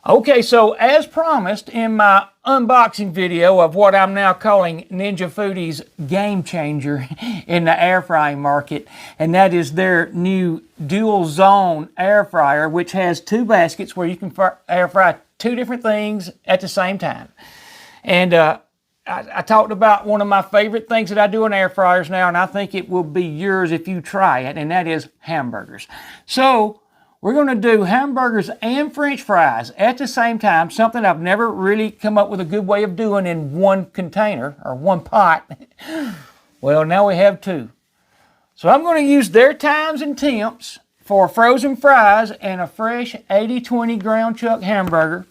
Okay, so as promised in my unboxing video of what I'm now calling Ninja Foodi's game changer in the air frying market, and that is their new DualZone air fryer, which has two baskets where you can air fry two different things at the same time. And I talked about one of my favorite things that I do in air fryers now, and I think it will be yours if you try it, and that is hamburgers. So we're going to do hamburgers and French fries at the same time, something I've never really come up with a good way of doing in one container or one pot. Well, now we have two. So I'm going to use their times and temps for frozen fries and a fresh 80/20 ground chuck hamburger.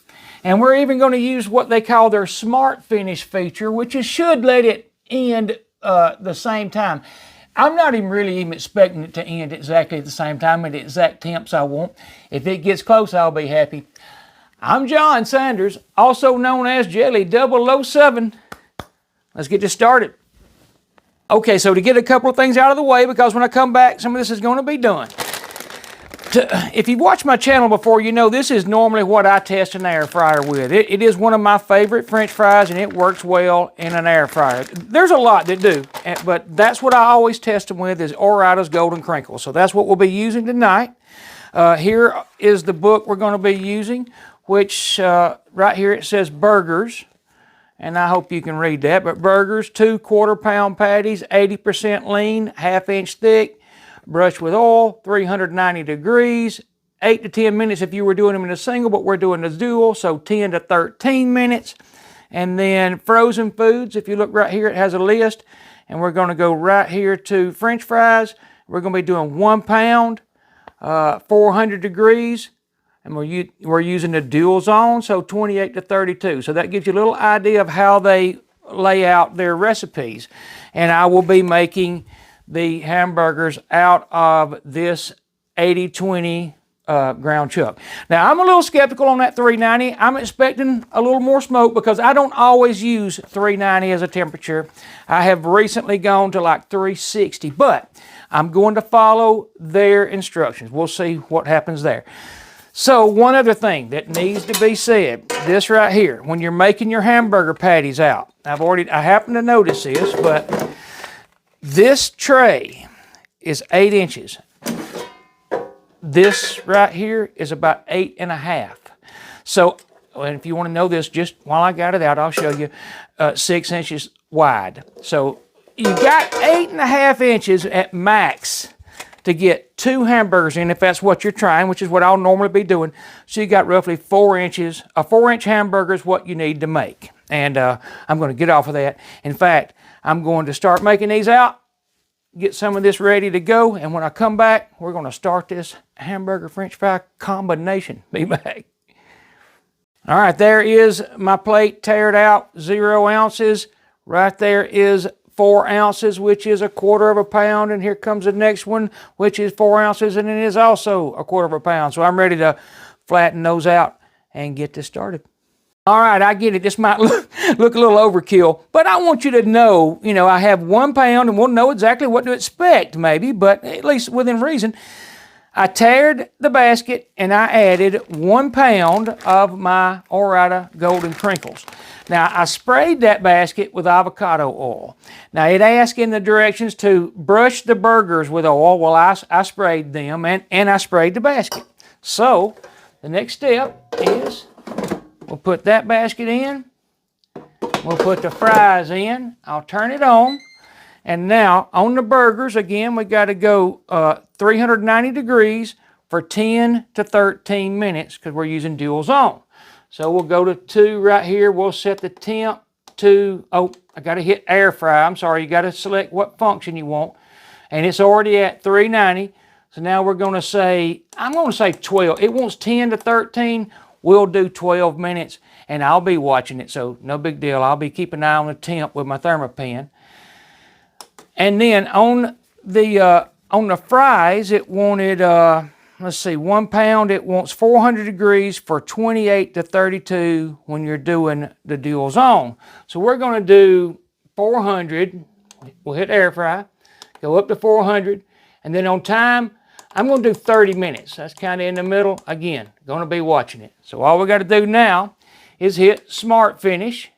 And we're even going to use what they call their smart finish feature, which should let it end the same time. I'm not really expecting it to end exactly at the same time at the exact temps I want. If it gets close, I'll be happy. I'm John Sanders, also known as Jelly 007. Let's get this started. Okay, so to get a couple of things out of the way, because when I come back, some of this is going to be done. If you've watched my channel before, you know this is normally what I test an air fryer with. It is one of my favorite French fries, and it works well in an air fryer. There's a lot that do, but that's what I always test them with is Ore-Ida's Golden Crinkle. So that's what we'll be using tonight. Here is the book we're going to be using, which right here it says burgers, and I hope you can read that. But burgers, 2 quarter-pound patties, 80% lean, 1/2 inch thick. Brush with oil, 390 degrees, 8 to 10 minutes if you were doing them in a single, but we're doing a dual, so 10 to 13 minutes. And then frozen foods, if you look right here, it has a list. And we're going to go right here to French fries. We're going to be doing 1 pound, 400 degrees. And we're using the DualZone, so 28 to 32. So that gives you a little idea of how they lay out their recipes. And I will be making the hamburgers out of this 80/20 ground chuck. Now, I'm a little skeptical on that 390. I'm expecting a little more smoke because I don't always use 390 as a temperature. I have recently gone to like 360, but I'm going to follow their instructions. We'll see what happens there. So one other thing that needs to be said, this right here, when you're making your hamburger patties out, I happen to notice this, but this tray is 8 inches. This right here is about 8.5. So, and if you want to know this, just while I got it out, I'll show you 6 inches wide. So you got 8.5 inches at max to get 2 hamburgers in if that's what you're trying, which is what I'll normally be doing. So you got roughly 4 inches. A 4-inch hamburger is what you need to make. And I'm going to get off of that. In fact, I'm going to start making these out, get some of this ready to go, and when I come back, we're going to start this hamburger French fry combination. Be back. All right, there is my plate teared out, 0 ounces. Right there is 4 ounces, which is 1/4 pound, and here comes the next one, which is 4 ounces, and it is also 1/4 pound. So I'm ready to flatten those out and get this started. All right, I get it. This might look a little overkill, but I want you to know, I have 1 pound, and we'll know exactly what to expect, maybe, but at least within reason. I tared the basket, and I added 1 pound of my Ore-Ida Golden Crinkles. Now, I sprayed that basket with avocado oil. Now, it asks in the directions to brush the burgers with oil. Well, I sprayed them, and I sprayed the basket. So, the next step is we'll put that basket in. We'll put the fries in. I'll turn it on. And now, on the burgers, again, we got to go 390 degrees for 10 to 13 minutes because we're using DualZone. So we'll go to 2 right here. We'll set the temp to, I got to hit air fry. I'm sorry, you got to select what function you want. And it's already at 390. So now we're going to say, I'm going to say 12. It wants 10 to 13. We'll do 12 minutes, and I'll be watching it, so no big deal. I'll be keeping an eye on the temp with my thermopen. And then on the fries, it wanted, let's see, 1 pound. It wants 400 degrees for 28 to 32 when you're doing the DualZone. So we're going to do 400. We'll hit air fry, go up to 400, and then on time, I'm going to do 30 minutes. That's kind of in the middle. Again, going to be watching it. So all we got to do now is hit Smart Finish,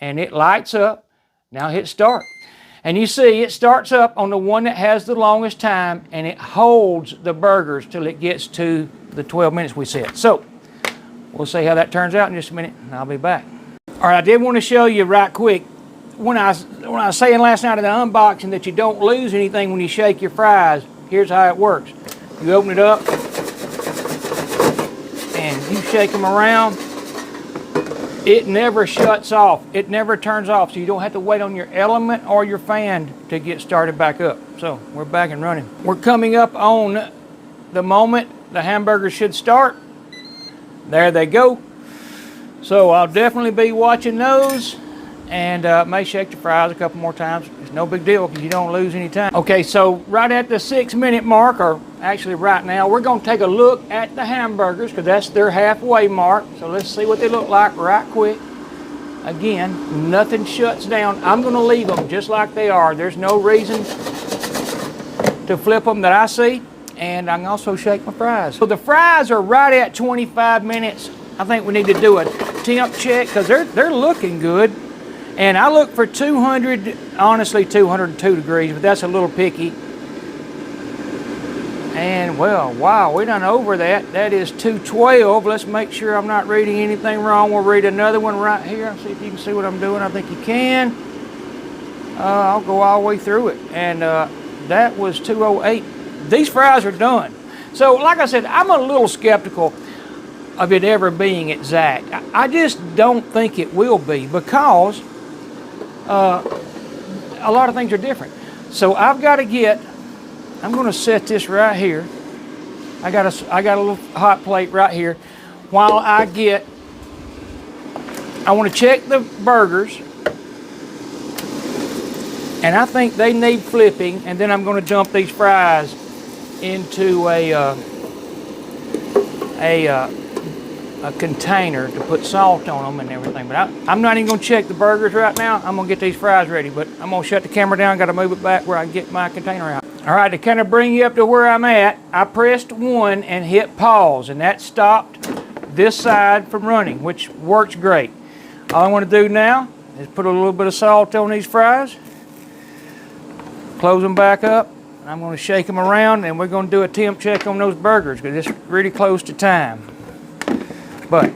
and it lights up. Now hit Start. And you see it starts up on the one that has the longest time, and it holds the burgers till it gets to the 12 minutes we set. So we'll see how that turns out in just a minute, and I'll be back. All right, I did want to show you right quick, when I was saying last night in the unboxing that you don't lose anything when you shake your fries, here's how it works. You open it up, and you shake them around. It never shuts off. It never turns off, so you don't have to wait on your element or your fan to get started back up. So we're back and running. We're coming up on the moment the hamburgers should start. There they go. So I'll definitely be watching those, and may shake the fries a couple more times. It's no big deal because you don't lose any time. Okay, so right at the 6-minute mark, or actually right now, we're going to take a look at the hamburgers because that's their halfway mark. So let's see what they look like right quick. Again, nothing shuts down. I'm going to leave them just like they are. There's no reason to flip them that I see. And I can also shake my fries. So the fries are right at 25 minutes. I think we need to do a temp check because they're looking good. And I look for 200, honestly 202 degrees, but that's a little picky. And well, wow, we done over that. That is 212. Let's make sure I'm not reading anything wrong. We'll read another one right here. See if you can see what I'm doing. I think you can. I'll go all the way through it. And that was 208. These fries are done. So like I said, I'm a little skeptical of it ever being exact. I just don't think it will be because a lot of things are different. So I've got to get, I'm going to set this right here. I got a little hot plate right here while I want to check the burgers, and I think they need flipping, and then I'm going to dump these fries into a container to put salt on them and everything. But I'm not even going to check the burgers right now. I'm going to get these fries ready, but I'm going to shut the camera down. Got to move it back where I can get my container out. All right, to kind of bring you up to where I'm at, I pressed 1 and hit pause, and that stopped this side from running, which works great. All I want to do now is put a little bit of salt on these fries, close them back up. I'm going to shake them around, and we're going to do a temp check on those burgers because it's really close to time. But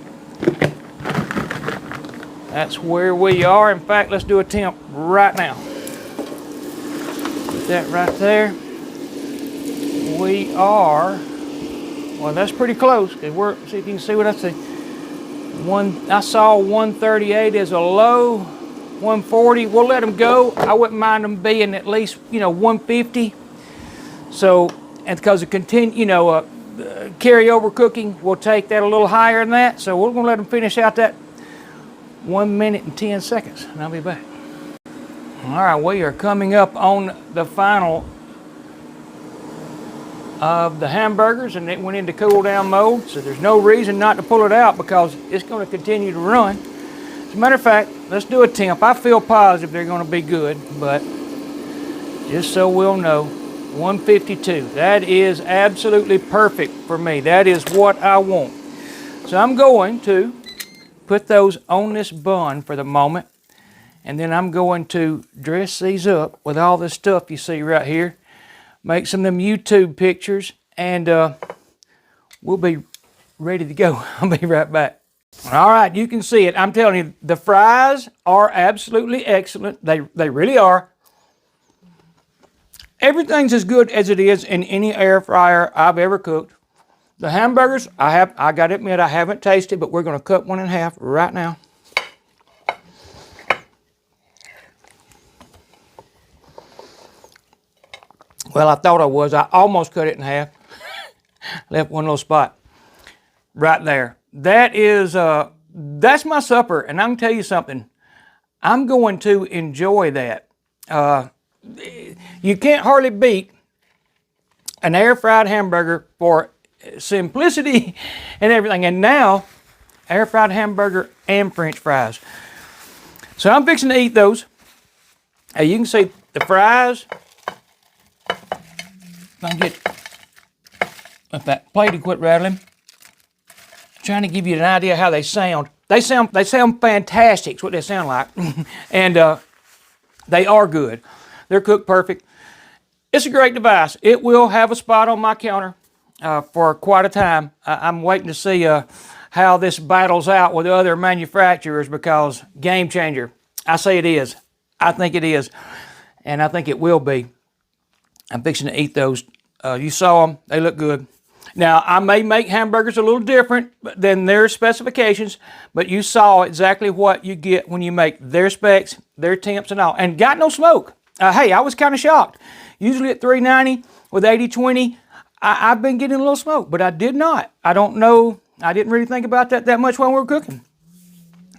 that's where we are. In fact, let's do a temp right now. Put that right there. We are, well, that's pretty close. See if you can see what I see. I saw 138 as a low, 140. We'll let them go. I wouldn't mind them being at least, 150. So, and because of carryover cooking, we'll take that a little higher than that. So we're going to let them finish out that 1 minute and 10 seconds, and I'll be back. All right, we are coming up on the final of the hamburgers, and it went into cooldown mode. So there's no reason not to pull it out because it's going to continue to run. As a matter of fact, let's do a temp. I feel positive they're going to be good, but just so we'll know, 152. That is absolutely perfect for me. That is what I want. So I'm going to put those on this bun for the moment, and then I'm going to dress these up with all this stuff you see right here. Make some of them YouTube pictures, and we'll be ready to go. I'll be right back. All right, you can see it. I'm telling you, the fries are absolutely excellent. They really are. Everything's as good as it is in any air fryer I've ever cooked. The hamburgers, I got to admit, I haven't tasted, but we're going to cut one in half right now. Well, I thought I was. I almost cut it in half. Left one little spot right there. That is, that's my supper, and I can tell you something. I'm going to enjoy that. You can't hardly beat an air-fried hamburger for simplicity and everything. And now, air-fried hamburger and French fries. So I'm fixing to eat those. You can see the fries. I'll get If that plate would quit rattling. Trying to give you an idea how they sound. They sound fantastic. It's what they sound like. And they are good. They're cooked perfect. It's a great device. It will have a spot on my counter for quite a time. I'm waiting to see how this battles out with other manufacturers, because game changer. I say it is. I think it is. And I think it will be. I'm fixing to eat those. You saw them. They look good. Now, I may make hamburgers a little different than their specifications, but you saw exactly what you get when you make their specs, their temps and all. And got no smoke. Hey, I was kind of shocked. Usually at 390 with 80/20, I've been getting a little smoke, but I did not. I don't know. I didn't really think about that much when we were cooking.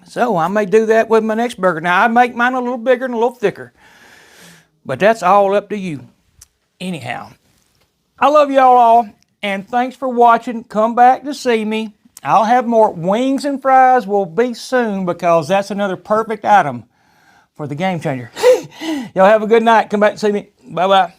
So I may do that with my next burger. Now, I make mine a little bigger and a little thicker, but that's all up to you. Anyhow, I love y'all all, and thanks for watching. Come back to see me. I'll have more wings and fries will be soon, because that's another perfect item for the game changer. Y'all have a good night. Come back and see me. Bye-bye.